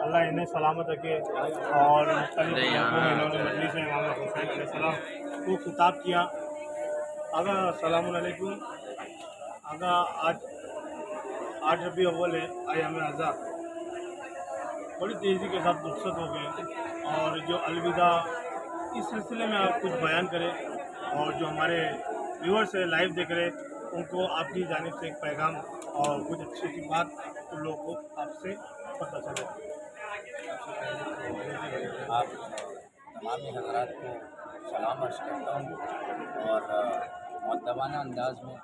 अल्लाह इन्हें सलामत रखे। और मुख्तलिफ इलाकों में इन्होंने मजलिस में इमाम हुसैन अलैहिस्सलाम को खिताब किया। आगा अस्सलामु अलैकुम। आगा आज 8 रबी अव्वल है, अय्याम अज़ा बड़ी तेज़ी के साथ रुखसत हो गए और जो अलविदा इस सिलसिले में आप कुछ बयान करें और जो हमारे व्यूअर्स है लाइव देख रहे उनको आपकी जानिब से एक पैगाम और कुछ अच्छी अच्छी बात उन लोगों को आपसे पता चले। आप तमाम हज़रात को सलाम अर्ज़ करता हूँ और मुअद्दबाना अंदाज़ में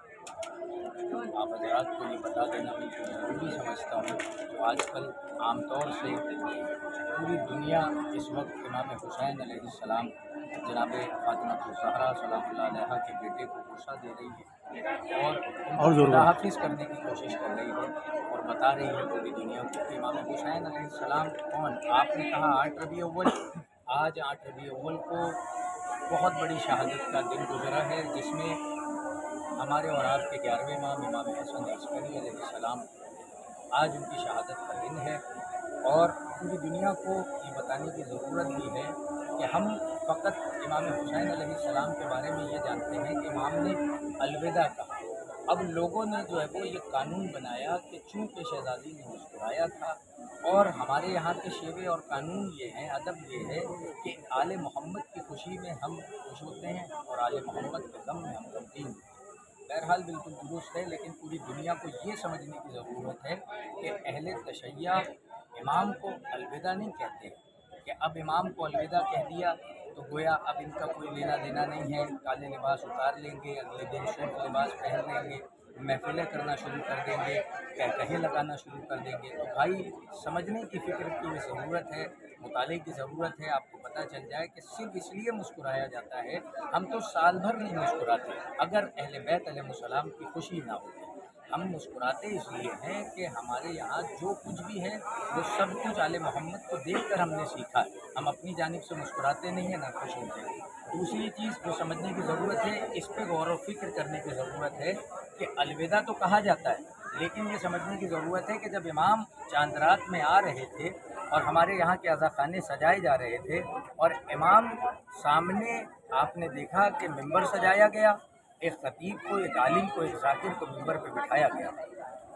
आप हज़रात को ये बता देना मैं ज़रूरी समझता हूँ। तो आजकल आमतौर से पूरी दुनिया इस वक्त इमाम हुसैन अलैहिस्सलाम जनाब फ़ातिमा ज़हरा सलामुल्लाह अलैहा के बेटे को गुस्सा दे रही है और उनको हाफिज़ करने की कोशिश कर रही है और बता रही है पूरी दुनिया को कि इमाम हुसैन अलैहिस्सलाम कौन। आपने कहा 8 रबी अव्वल, आज 8 रबी अव्वल को बहुत बड़ी शहादत का दिन गुजरा है जिसमें हमारे और आपके 11वें इमाम इमाम हसन अस्करी अलैहिस्सलाम आज उनकी शहादत का दिन है। और पूरी दुनिया को ये बताने की ज़रूरत भी है कि हम फ़कत इमाम हुसैन अलैहिस्सलाम के बारे में ये जानते हैं कि इमाम ने अलविदा कहा। अब लोगों ने जो है वो ये कानून बनाया कि चूँकि शहज़ादी ने मुस्कुराया था और हमारे यहाँ के शेवे और कानून ये हैं, अदब ये है कि आले मोहम्मद की खुशी में हम खुश होते हैं और आले मोहम्मद के गम में हम गमगीन। बहरहाल बिल्कुल दुरुस्त है, लेकिन पूरी दुनिया को ये समझने की ज़रूरत है कि अहले तशय्या इमाम को अलविदा नहीं कहते कि अब इमाम को अलविदा कह दिया तो गोया अब इनका कोई लेना देना नहीं है, काले लिबास उतार लेंगे, अगले दिन सुर्ख लिबास पहन लेंगे, महफिलें करना शुरू कर देंगे, कहकहे लगाना शुरू कर देंगे। तो भाई समझने की फ़िक्र की ज़रूरत है, मुताले की ज़रूरत है। आपको पता चल जाए कि सिर्फ इसलिए मुस्कुराया जाता है, हम तो साल भर नहीं मुस्कुराते अगर अहले बैत अलैहिस्सलाम की खुशी ना होती। हम मुस्कुराते इसलिए हैं कि हमारे यहाँ जो कुछ भी है वो सब कुछ आले मोहम्मद को देखकर हमने सीखा है। हम अपनी जानिब से मुस्कुराते नहीं हैं, ना खुश होते हैं। दूसरी चीज़ जो समझने की ज़रूरत है, इस पर गौर व फिक्र करने की ज़रूरत है कि अलविदा तो कहा जाता है, लेकिन ये समझने की ज़रूरत है कि जब इमाम चांद रात में आ रहे थे और हमारे यहाँ के अज़ाखाने सजाए जा रहे थे और इमाम सामने आपने देखा कि मिंबर सजाया गया, एक खतीब को, एक आलिम को, एक ज़ाकिर को मिंबर पे बिठाया गया,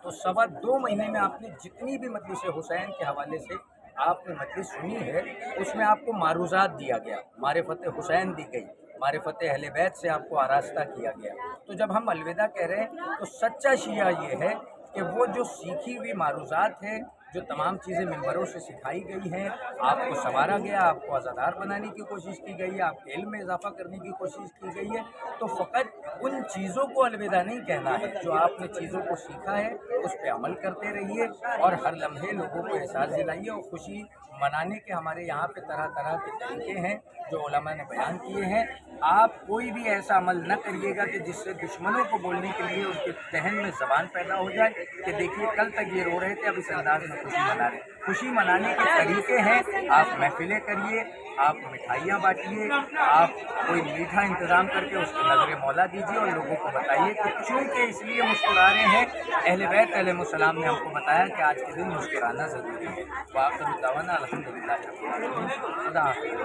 तो 2.25 महीने में आपने जितनी भी मजलिस हुसैन के हवाले से आपने मजलिस सुनी है उसमें आपको मारूज़ात दिया गया, मारिफत हुसैन दी गई, मारिफत अहले बैत से आपको आरास्ता किया गया। तो जब हम अलविदा कह रहे हैं तो सच्चा शिया ये है कि वो जो सीखी हुई मारूज़ात है, जो तमाम चीज़ें मिंबरों से सिखाई गई हैं, आपको संवारा गया, आपको आज़ादार बनाने की कोशिश की गई है, आपके इल्म में इजाफ़ा करने की कोशिश की गई है, तो फ़कत उन चीज़ों को अलविदा नहीं कहना है। जो आपने चीज़ों को सीखा है उस पर अमल करते रहिए और हर लम्हे लोगों को एहसास दिलाइए। और खुशी मनाने के हमारे यहाँ पे तरह तरह के तरीके हैं जो उलमा ने बयान किए हैं। आप कोई भी ऐसा अमल न करिएगा कि जिससे दुश्मनों को बोलने के लिए उनके दहन में ज़बान पैदा हो जाए कि देखिए कल तक ये रो रहे थे, अब इस अंदाज में खुशी मना रहे। खुशी मनाने के तरीके हैं, आप महफिलें करिए, आप मिठाइयाँ बांटिए, आप कोई मीठा इंतज़ाम करके उसको नज़र मौला दीजिए और लोगों को बताइए कि चूँकि इसलिए मुस्कुरा रहे हैं, अहले बैत अलैहिस्सलाम ने हमको बताया कि आज के दिन मुस्कुराना ज़रूरी है। वाक़िअ दावाना अल्हम्दुलिल्लाह रब्बिल आलमीन। खुदा हाफ़िज़।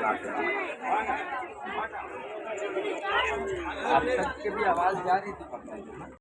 आप तक की भी आवाज़ जा रही थी।